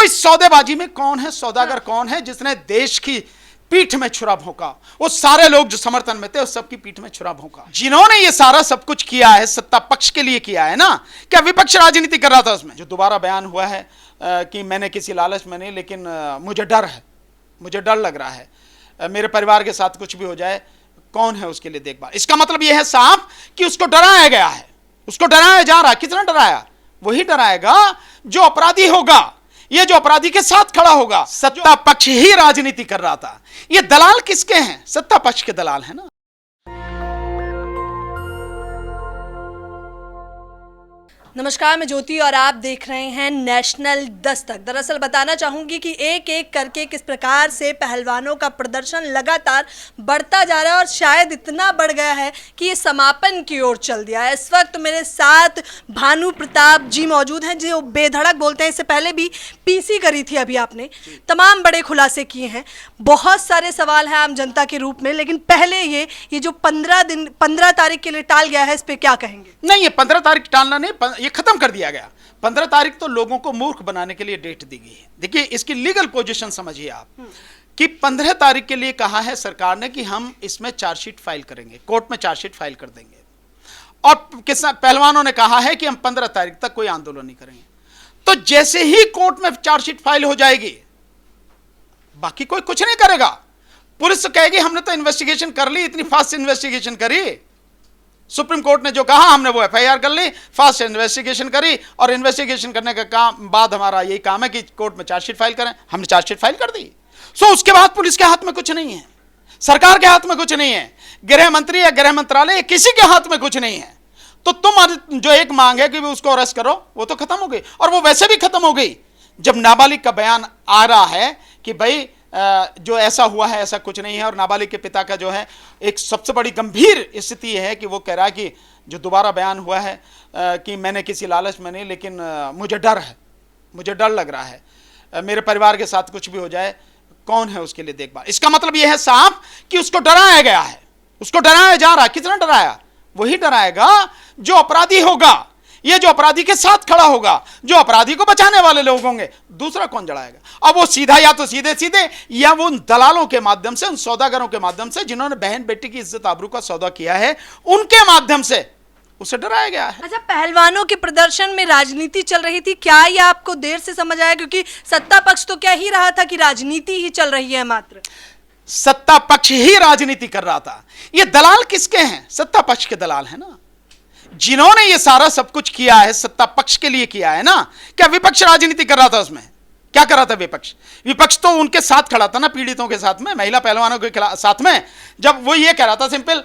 तो इस सौदेबाजी में कौन है सौदागर, कौन है जिसने देश की पीठ में छुरा भोंका? वो सारे लोग जो समर्थन में थे उस सबकी पीठ में छुरा भोंका। जिन्होंने ये सारा सब कुछ किया है सत्ता पक्ष के लिए किया है ना, क्या विपक्ष राजनीति कर रहा था उसमें? जो दोबारा बयान हुआ है कि मैंने किसी लालच में नहीं, लेकिन मुझे डर है, मुझे डर लग रहा है, मेरे परिवार के साथ कुछ भी हो जाए, कौन है उसके लिए देखभाल? इसका मतलब यह है साफ कि उसको डराया गया है, उसको डराया जा रहा है। कितना डराया? वही डराएगा जो अपराधी होगा, ये जो अपराधी के साथ खड़ा होगा। सत्ता पक्ष ही राजनीति कर रहा था। ये दलाल किसके हैं? सत्ता पक्ष के दलाल है ना। नमस्कार, मैं ज्योति और आप देख रहे हैं नेशनल दस्तक। दरअसल बताना चाहूंगी कि एक एक करके किस प्रकार से पहलवानों का प्रदर्शन लगातार बढ़ता जा रहा है और शायद इतना बढ़ गया है कि ये समापन की ओर चल दिया है। इस वक्त मेरे साथ भानु प्रताप जी मौजूद हैं जो बेधड़क बोलते हैं। इससे पहले भी पीसी करी थी अभी आपने, तमाम बड़े खुलासे किए हैं, बहुत सारे सवाल हैं आम जनता के रूप में। लेकिन पहले ये जो 15 तारीख के लिए टाल गया है, इस पर क्या कहेंगे? नहीं, ये 15 तारीख टालना नहीं, ये खत्म कर दिया गया। 15 तारीख तो लोगों को मूर्ख बनाने के लिए डेट दी गई है। देखिए इसकी लीगल पोजीशन समझिए आप कि 15 तारीख के लिए कहा है सरकार ने कि हम इसमें चार्जशीट फाइल करेंगे, कोर्ट में चार्जशीट फाइल कर देंगे। और पहलवानों ने कहा है कि हम 15 तारीख तक कोई आंदोलन नहीं करेंगे। तो जैसे ही कोर्ट में चार्जशीट फाइल हो जाएगी, बाकी कोई कुछ नहीं करेगा। पुलिस तो कहेगी हमने तो इन्वेस्टिगेशन कर ली, इतनी फास्ट इन्वेस्टिगेशन करी। सुप्रीम कोर्ट ने जो कहा हमने वो एफआईआर कर ली, फास्ट इन्वेस्टिगेशन करी, और इन्वेस्टिगेशन करने का काम बाद हमारा यही काम है कि कोर्ट में चार्जशीट फाइल करें। हमने चार्जशीट फाइल कर दी। सो उसके बाद पुलिस के हाथ में कुछ नहीं है, सरकार के हाथ में कुछ नहीं है, गृह मंत्री या गृह मंत्रालय किसी के हाथ में कुछ नहीं है। तो तुम जो एक मांग है कि उसको अरेस्ट करो, वो तो खत्म हो गई, और वो वैसे भी खत्म हो गई। जब नाबालिग का बयान आ रहा है कि भाई जो ऐसा हुआ है ऐसा कुछ नहीं है, और नाबालिग के पिता का जो है एक सबसे बड़ी गंभीर स्थिति है कि वो कह रहा है कि जो दोबारा बयान हुआ है कि मैंने किसी लालच में नहीं, लेकिन मुझे डर है, मुझे डर लग रहा है, मेरे परिवार के साथ कुछ भी हो जाए, कौन है उसके लिए देखभाल? इसका मतलब यह है साफ कि उसको डराया गया है, उसको डराया जा रहा है। कितना डराया? वही डराएगा जो अपराधी होगा, ये जो अपराधी के साथ खड़ा होगा, जो अपराधी को बचाने वाले लोग होंगे। दूसरा कौन जड़ाएगा? अब वो सीधा या तो सीधे सीधे या वो उन दलालों के माध्यम से, उन सौदागरों के माध्यम से जिन्होंने बहन बेटी की इज्जत आबरू का सौदा किया है, उनके माध्यम से उसे डराया गया है। अच्छा, पहलवानों के प्रदर्शन में राजनीति चल रही थी, क्या ये आपको देर से समझ आया? क्योंकि सत्ता पक्ष तो क्या ही रहा था कि राजनीति ही चल रही है मात्र। सत्ता पक्ष ही राजनीति कर रहा था। ये दलाल किसके हैं? सत्ता पक्ष के दलाल है ना। जिन्होंने ये सारा सब कुछ किया है सत्ता पक्ष के लिए किया है ना। क्या विपक्ष राजनीति कर रहा था? उसमें क्या कर रहा था विपक्ष? विपक्ष तो उनके साथ खड़ा था ना, पीड़ितों के साथ में, महिला पहलवानों के साथ में। जब वो ये कह रहा था सिंपल,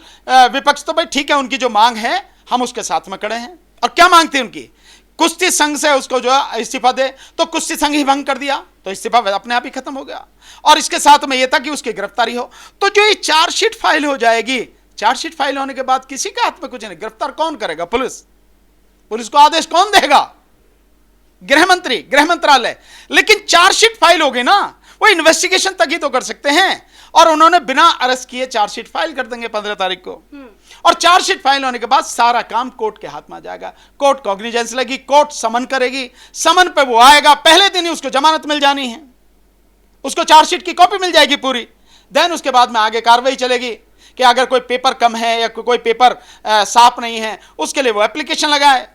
विपक्ष तो भाई ठीक है, उनकी जो मांग है हम उसके साथ में खड़े हैं। और क्या मांग थी उनकी? कुश्ती संघ से उसको जो है इस्तीफा दे, तो कुश्ती संघ ही भंग कर दिया, तो इस्तीफा अपने आप ही खत्म हो गया। और इसके साथ में यह था कि उसकी गिरफ्तारी हो। तो जो ये चार्जशीट फाइल हो जाएगी, चार्जशीट फाइल होने के बाद किसी के हाथ में कुछ नहीं। गिरफ्तार कौन करेगा? पुलिस को आदेश कौन देगा? गृह मंत्री, गृह मंत्रालय। लेकिन चार्जशीट फाइल होगी ना, वो इन्वेस्टिगेशन तक ही तो कर सकते हैं। और उन्होंने बिना अरेस्ट किए चार्जशीट फाइल कर देंगे 15 तारीख को। और चार्जशीट फाइल होने के बाद सारा काम कोर्ट के हाथ में आ जाएगा। कोर्ट कॉग्निजेंस लेगी, कोर्ट समन करेगी, समन पे वो आएगा, पहले दिन ही उसको जमानत मिल जानी है, उसको चार्जशीट की कॉपी मिल जाएगी पूरी। देन उसके बाद में आगे कार्रवाई चलेगी कि अगर कोई पेपर कम है या कोई पेपर साफ नहीं है, उसके लिए वो एप्लीकेशन लगाए।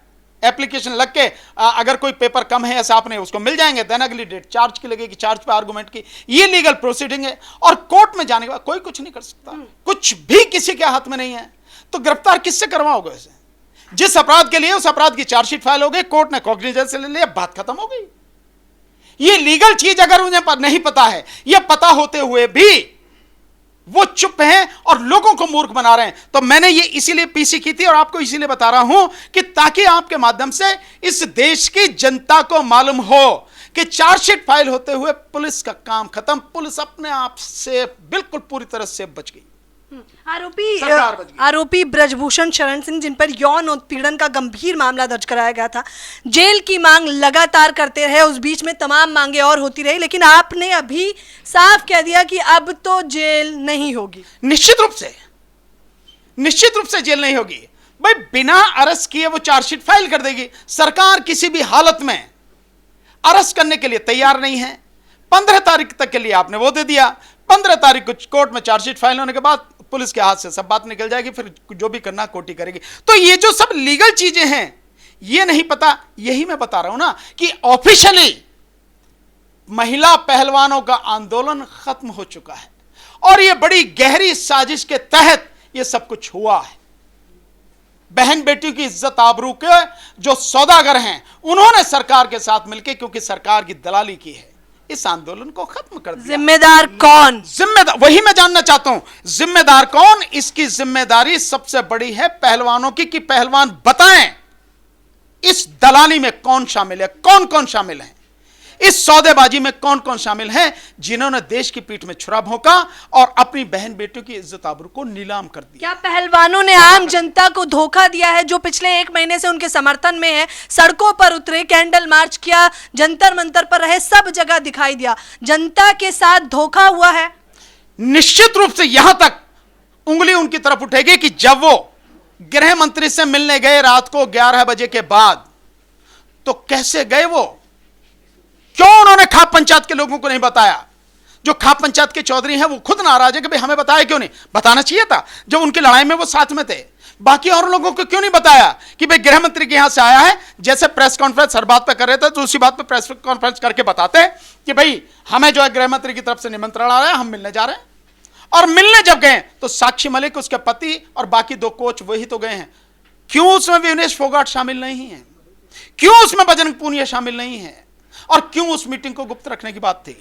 एप्लीकेशन लग के अगर कोई पेपर कम है या साफ नहीं, उसको मिल जाएंगे। देन अगली डेट चार्ज की लगेगी, चार्ज पे आर्गुमेंट की। ये लीगल प्रोसीडिंग है। और कोर्ट में जाने के बाद कोई कुछ नहीं कर सकता, कुछ भी किसी के हाथ में नहीं है। तो गिरफ्तार किससे करवाओगे इसे? जिस अपराध के लिए उस अपराध की चार्जशीट फाइल हो गई, कोर्ट ने कॉग्निजेंस ले लिया, बात खत्म हो गई। ये लीगल चीज अगर उन्हें नहीं पता है, यह पता होते हुए भी वो चुप हैं और लोगों को मूर्ख बना रहे हैं। तो मैंने ये इसीलिए पीसी की थी और आपको इसीलिए बता रहा हूं कि ताकि आपके माध्यम से इस देश की जनता को मालूम हो कि चार्जशीट फाइल होते हुए पुलिस का काम खत्म, पुलिस अपने आप से बिल्कुल पूरी तरह से बच गई। आरोपी ब्रजभूषण शरण सिंह, जिन पर यौन उत्पीड़न का गंभीर मामला दर्ज कराया गया था, जेल की मांग लगातार करते रहे। उस बीच में तमाम मांगे और होती रही, लेकिन आपने अभी साफ कह दिया कि अब तो जेल नहीं होगी। निश्चित रूप से जेल नहीं होगी भाई। बिना अरेस्ट किए वो चार्जशीट फाइल कर देगी सरकार। किसी भी हालत में अरेस्ट करने के लिए तैयार नहीं है। 15 तारीख तक के लिए आपने वो दे दिया। 15 तारीख को कोर्ट में चार्जशीट फाइल होने के बाद पुलिस के हाथ से सब बात निकल जाएगी, फिर जो भी करना कोर्ट ही करेगी। तो ये जो सब लीगल चीजें हैं ये नहीं पता। यही मैं बता रहा हूं ना कि ऑफिशियली महिला पहलवानों का आंदोलन खत्म हो चुका है और ये बड़ी गहरी साजिश के तहत ये सब कुछ हुआ है। बहन बेटियों की इज्जत आबरू के जो सौदागर हैं उन्होंने सरकार के साथ मिलकर, क्योंकि सरकार की दलाली की है, इस आंदोलन को खत्म कर दिया। जिम्मेदार कौन? जिम्मेदार वही मैं जानना चाहता हूं, जिम्मेदार कौन? इसकी जिम्मेदारी सबसे बड़ी है पहलवानों की कि पहलवान बताएं इस दलाली में कौन शामिल है, कौन कौन शामिल है, इस सौदेबाजी में कौन कौन शामिल है जिन्होंने देश की पीठ में छुरा भोंका और अपनी बहन बेटियों की इज्जत आबरू को नीलाम कर दिया। क्या पहलवानों ने आम जनता को धोखा दिया है जो पिछले 1 महीने से उनके समर्थन में है? सड़कों पर उतरे, कैंडल मार्च किया, जंतर मंतर पर रहे, सब जगह दिखाई दिया। जनता के साथ धोखा हुआ है। निश्चित रूप से यहां तक उंगली उनकी तरफ उठेगी कि जब वो गृह मंत्री से मिलने गए रात को 11 बजे के बाद, तो कैसे गए वो, क्यों उन्होंने खाप पंचायत के लोगों को नहीं बताया? जो खाप पंचायत के चौधरी हैं वो खुद नाराज है कि भाई हमें बताया क्यों नहीं? बताना चाहिए था जब उनकी लड़ाई में वो साथ में थे। बाकी और लोगों को क्यों नहीं बताया कि भाई गृह मंत्री के यहां से आया है? जैसे प्रेस कॉन्फ्रेंस हर बात पे कर रहे थे तो उसी बात पे प्रेस कॉन्फ्रेंस करके बताते कि भाई हमें जो है गृह मंत्री की तरफ से निमंत्रण आ रहा है, हम मिलने जा रहे हैं। और मिलने जब गए तो साक्षी मलिक, उसके पति और बाकी 2 कोच वही तो गए हैं। क्यों उसमें विनेश फोगाट शामिल नहीं है? क्यों उसमें बजरंग पूनिया शामिल नहीं है? और क्यों उस मीटिंग को गुप्त रखने की बात थी?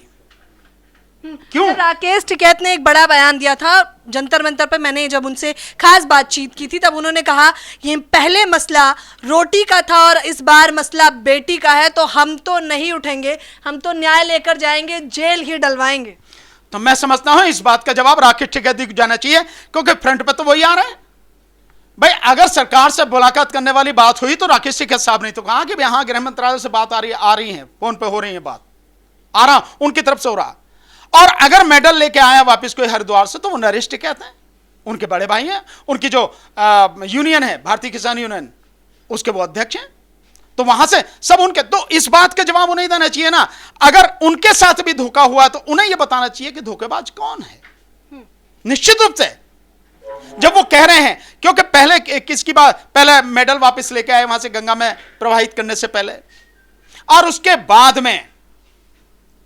क्यों? राकेश टिकैत ने एक बड़ा बयान दिया था जंतर मंतर पर। मैंने जब उनसे खास बातचीत की थी तब उन्होंने कहा ये पहले मसला रोटी का था और इस बार मसला बेटी का है, तो हम तो नहीं उठेंगे, हम तो न्याय लेकर जाएंगे, जेल ही डलवाएंगे। तो मैं समझता हूं इस बात का जवाब राकेश टिकैत को जाना चाहिए, क्योंकि फ्रंट पे तो वही आ रहा है। भाई अगर सरकार से मुलाकात करने वाली बात हुई तो राकेश टिकैत साहब ने तो कहा कि यहां गृह मंत्रालय से बात आ रही है, फोन पे हो रही है बात, आ रहा उनकी तरफ से हो रहा। और अगर मेडल लेके आया वापस कोई हरिद्वार से तो वो नरेश टिकैत हैं, उनके बड़े भाई हैं, उनकी जो यूनियन है भारतीय किसान यूनियन उसके वो अध्यक्ष हैं, तो वहां से सब उनके। तो इस बात का जवाब उन्हें देना चाहिए ना। अगर उनके साथ भी धोखा हुआ तो उन्हें यह बताना चाहिए कि धोखेबाज कौन है। निश्चित रूप से जब वो कह रहे हैं, क्योंकि पहले किसकी बात, पहले मेडल वापस लेके आए वहां से गंगा में प्रवाहित करने से पहले, और उसके बाद में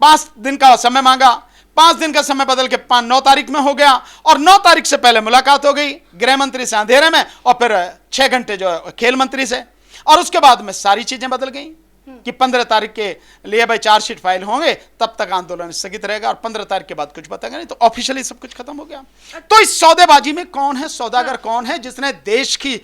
5 दिन का समय मांगा, 5 दिन का समय बदल के 9 तारीख में हो गया, और 9 तारीख से पहले मुलाकात हो गई गृह मंत्री से अंधेरे में, और फिर 6 घंटे जो है खेल मंत्री से, और उसके बाद में सारी चीजें बदल गई कि 15 तारीख के लिए भाई चार्जशीट फाइल होंगे, तब तक आंदोलन स्थगित रहेगा, और 15 तारीख के बाद कुछ बताएगा नहीं, तो ऑफिशियली सब कुछ खत्म हो गया। तो इस सौदेबाजी में कौन है, सौदागर कौन है जिसने देश की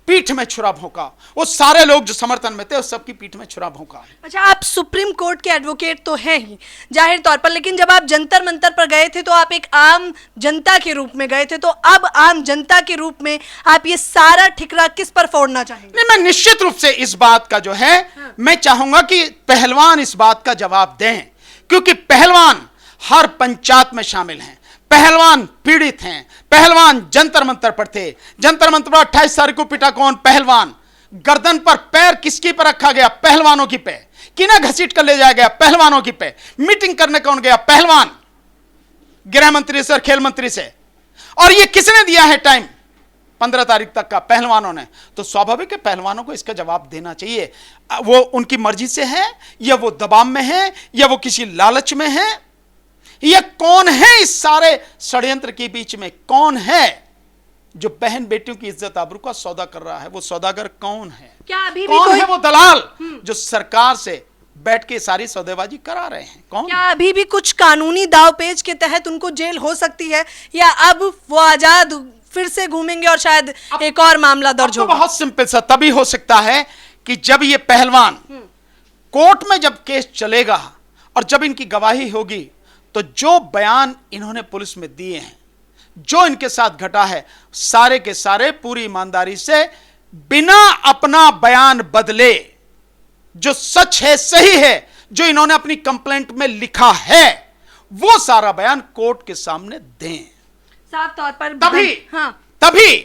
पीठ में छुरा भोंका? वो सारे लोग जो समर्थन में थे उस सबकी पीठ में छुरा भोंका। अच्छा, आप सुप्रीम कोर्ट के एडवोकेट तो हैं ही जाहिर तौर पर, लेकिन जब आप जंतर मंतर पर गए थे तो आप एक आम जनता के रूप में गए थे, तो अब आम जनता के रूप में आप ये सारा ठिकरा किस पर फोड़ना चाहेंगे? नहीं, मैं निश्चित रूप से इस बात का जो है मैं चाहूंगा कि पहलवान इस बात का जवाब दें, क्योंकि पहलवान हर पंचायत में शामिल हैं, पहलवान पीड़ित हैं, पहलवान जंतर मंतर पर थे। जंतर मंतर पर 28 तारीख को पिटा कौन? पहलवान। गर्दन पर पैर किसकी पर रखा गया? पहलवानों की पे। किन्हें घसीट कर ले जाया गया? पहलवानों की पे। मीटिंग करने कौन गया? पहलवान, गृह मंत्री से और खेल मंत्री से। और ये किसने दिया है टाइम? 15 तारीख तक का पहलवानों ने। तो स्वाभाविक है पहलवानों को इसका जवाब देना चाहिए। वो उनकी मर्जी से है या वो दबाव में है या वो किसी लालच में है? यह कौन है इस सारे षड्यंत्र के बीच में? कौन है जो बहन बेटियों की इज्जत आबरू का सौदा कर रहा है? वो सौदागर कौन है? क्या अभी भी कौन कोई है वो दलाल जो सरकार से बैठ के सारी सौदेबाजी करा रहे हैं? कौन? क्या अभी भी कुछ कानूनी दावपेच के तहत उनको जेल हो सकती है, या अब वो आजाद फिर से घूमेंगे और शायद एक और मामला दर्ज होगा? बहुत सिंपल सा तभी हो सकता है कि जब ये पहलवान कोर्ट में जब केस चलेगा और जब इनकी गवाही होगी, तो जो बयान इन्होंने पुलिस में दिए हैं, जो इनके साथ घटा है, सारे के सारे पूरी ईमानदारी से बिना अपना बयान बदले, जो सच है, सही है, जो इन्होंने अपनी कंप्लेंट में लिखा है, वो सारा बयान कोर्ट के सामने दें। साफ तौर पर तभी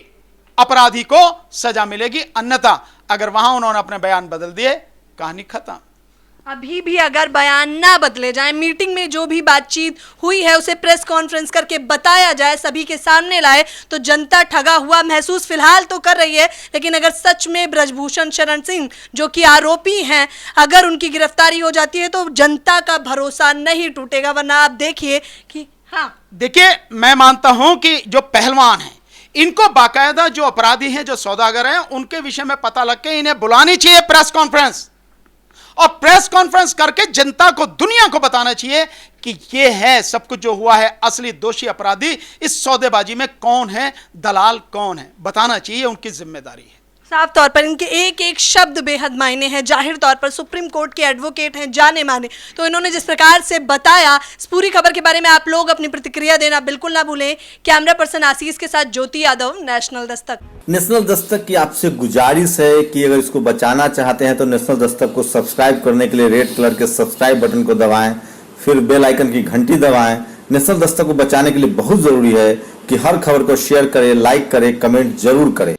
अपराधी को सजा मिलेगी। अन्यथा अगर वहां उन्होंने अपने बयान बदल दिए, कहानी खत्म। अभी भी अगर बयान ना बदले जाए, मीटिंग में जो भी बातचीत हुई है उसे प्रेस कॉन्फ्रेंस करके बताया जाए, सभी के सामने लाए, तो जनता ठगा हुआ महसूस फिलहाल तो कर रही है। लेकिन अगर सच में ब्रजभूषण शरण सिंह जो कि आरोपी हैं, अगर उनकी गिरफ्तारी हो जाती है तो जनता का भरोसा नहीं टूटेगा। वरना आप देखिए कि देखिए, मैं मानता हूं कि जो पहलवान हैं, इनको बाकायदा जो अपराधी हैं, जो सौदागर हैं, उनके विषय में पता लग के इन्हें बुलानी चाहिए प्रेस कॉन्फ्रेंस, और प्रेस कॉन्फ्रेंस करके जनता को, दुनिया को बताना चाहिए कि ये है सब कुछ जो हुआ है, असली दोषी अपराधी इस सौदेबाजी में कौन है, दलाल कौन है, बताना चाहिए, उनकी जिम्मेदारी है। साफ तौर पर इनके एक एक शब्द बेहद मायने हैं। जाहिर तौर पर सुप्रीम कोर्ट के एडवोकेट हैं, जाने माने, तो इन्होंने जिस प्रकार से बताया, इस पूरी खबर के बारे में आप लोग अपनी प्रतिक्रिया देना बिल्कुल ना भूलें। कैमरा पर्सन आशीष के साथ ज्योति यादव, नेशनल दस्तक। नेशनल दस्तक की आपसे गुजारिश है कि अगर इसको बचाना चाहते हैं तो नेशनल दस्तक को सब्सक्राइब करने के लिए रेड कलर के सब्सक्राइब बटन को दबाएं, फिर बेल आइकन की घंटी दबाएं। नेशनल दस्तक को बचाने के लिए बहुत जरूरी है कि हर खबर को शेयर करें, लाइक करें, कमेंट जरूर करें।